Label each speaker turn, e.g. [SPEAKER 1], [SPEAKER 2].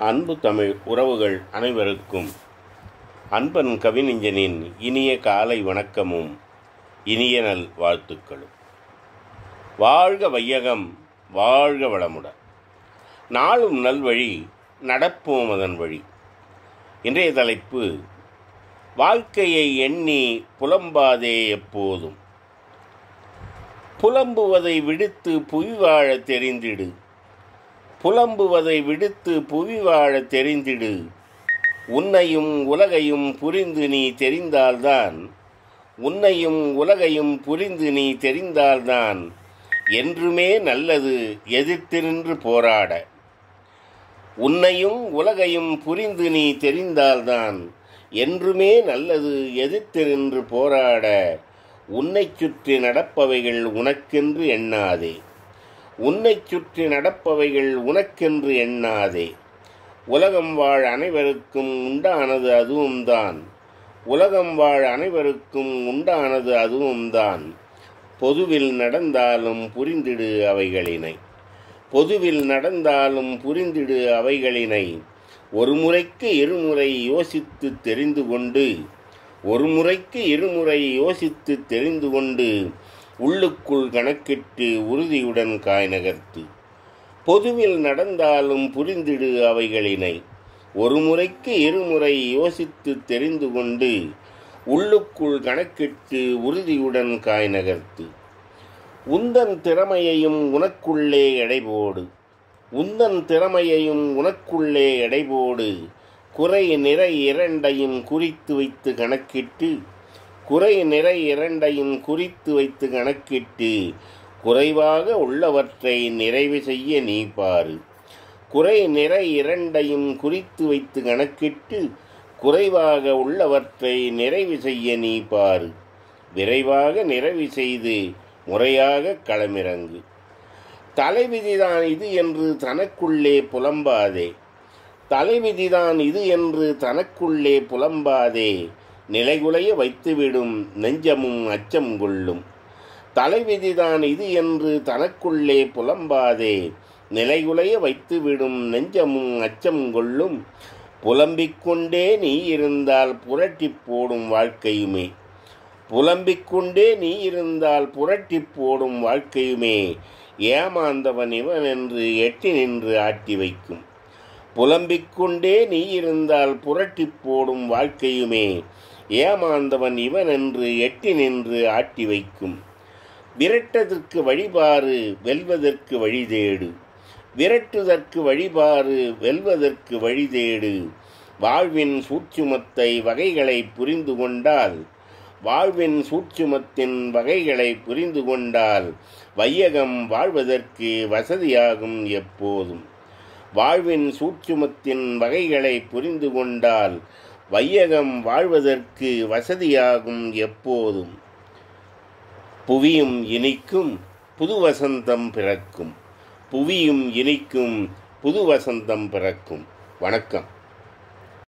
[SPEAKER 1] அன்பு தமிழ் உறவுகள் அனைவருக்கும் அன்பன் கவிஞனின் இனிய காலை வணக்கமும் இனிய நல் வாழ்த்துக்களும். வாழ்க வையகம், வாழ்க வளமுடன். நாளும் நல்வழி, நடப்போம் அதன் வழி. இன்றைய தலைப்பு: வாழ்க்கையை எண்ணி புலம்பாதே எப்போதும். புலம்புவதை விடுத்து புவி வாழ தெரிந்திடு. புலம்புவதை விடுத்து புவி வாழ தெரிந்திடு. உன்னையும் உலகையும் புரிந்து நீ தெரிந்தால்தான், உன்னையும் உலகையும் புரிந்து நீ தெரிந்தால்தான் என்றுமே நல்லது எதிர்த்து நின்று போராட. உன்னையும் உலகையும் புரிந்து நீ தெரிந்தால்தான் என்றுமே நல்லது எதிர்த்து நின்று போராட. உன்னை சுற்றி நடப்பவைகள் உனக்கென்று எண்ணாதே. உன்னை சுற்றி நடப்பவைகள் உனக்கென்று எண்ணாதே. உலகம் வாழ் அனைவருக்கும் உண்டானது அதுவும்தான். உலகம் வாழ் அனைவருக்கும் உண்டானது அதுவும்தான். பொதுவில் நடந்தாலும் புரிந்திடு அவைகளினை. பொதுவில் நடந்தாலும் புரிந்திடு அவைகளினை. ஒரு முறைக்கு இருமுறை யோசித்து தெரிந்து கொண்டு, ஒரு முறைக்கு இருமுறை யோசித்து தெரிந்து கொண்டு உள்ளுக்குள் கணக்கிட்டு உறுதியுடன் காய் நகர்த்து. பொதுவில் நடந்தாலும் புரிந்திடு அவைகளினை. ஒரு முறைக்கு இருமுறை யோசித்து தெரிந்து கொண்டு உள்ளுக்குள் கணக்கிட்டு உறுதியுடன் காய் நகர்த்து. உந்தன் திறமையையும் உனக்குள்ளே எடைபோடு. உந்தன் திறமையையும் உனக்குள்ளே எடைபோடு. குறை நிறை இரண்டையும் குறித்து வைத்து கணக்கிட்டு, குறை நிறை இரண்டையும் குறித்து வைத்து கணக்கிட்டு குறைவாக உள்ளவற்றை நிறைவு செய்ய நீ பாரு. குறை நிறை இரண்டையும் குறித்து வைத்து கணக்கிட்டு குறைவாக உள்ளவற்றை நிறைவு செய்ய நீ பாரு. விரைவாக நிறைவு செய்து முறையாக களமிறங்கு. தலைவிதிதான் இது என்று தனக்குள்ளே புலம்பாதே. தலைவிதிதான் இது என்று தனக்குள்ளே புலம்பாதே. நிலைகுலைய வைத்துவிடும் நெஞ்சமும் அச்சம் கொள்ளும். தலைவிதிதான் இது என்று தனக்குள்ளே புலம்பாதே. நிலைகுலைய வைத்துவிடும் நெஞ்சமும் அச்சம் கொள்ளும். புலம்பிக்கொண்டே நீ இருந்தால் புரட்டி போடும் வாழ்க்கையுமே. புலம்பிக்கொண்டே நீ இருந்தால் புரட்டி போடும் வாழ்க்கையுமே ஏமாந்தவன் இவன் என்று எட்டி நின்று ஆட்டி வைக்கும். புலம்பிக்கொண்டே நீ இருந்தால் புரட்டி போடும் வாழ்க்கையுமே ஏமாந்தவன் இவன் என்று எட்டி நின்று ஆட்டி வைக்கும். விரட்டதற்கு வழிபாறு, வெல்வதற்கு வழி தேடு. விரட்டுதற்கு வழிபாறு, வெல்வதற்கு வழி தேடு. வாழ்வின் சூட்சுமத்தை வகைகளை புரிந்து கொண்டால், வாழ்வின் சூட்சுமத்தின் வகைகளை புரிந்து கொண்டால் வையகம் வாழ்வதற்கு வசதியாகும் எப்போதும். வாழ்வின் சூட்சுமத்தின் வகைகளை புரிந்து கொண்டால் வையகம் வாழ்வதற்கு வசதியாகும் எப்போதும். புவியும் இனிக்கும், புது வசந்தம் பிறக்கும். புவியும் இனிக்கும், புது வசந்தம் பிறக்கும். வணக்கம்.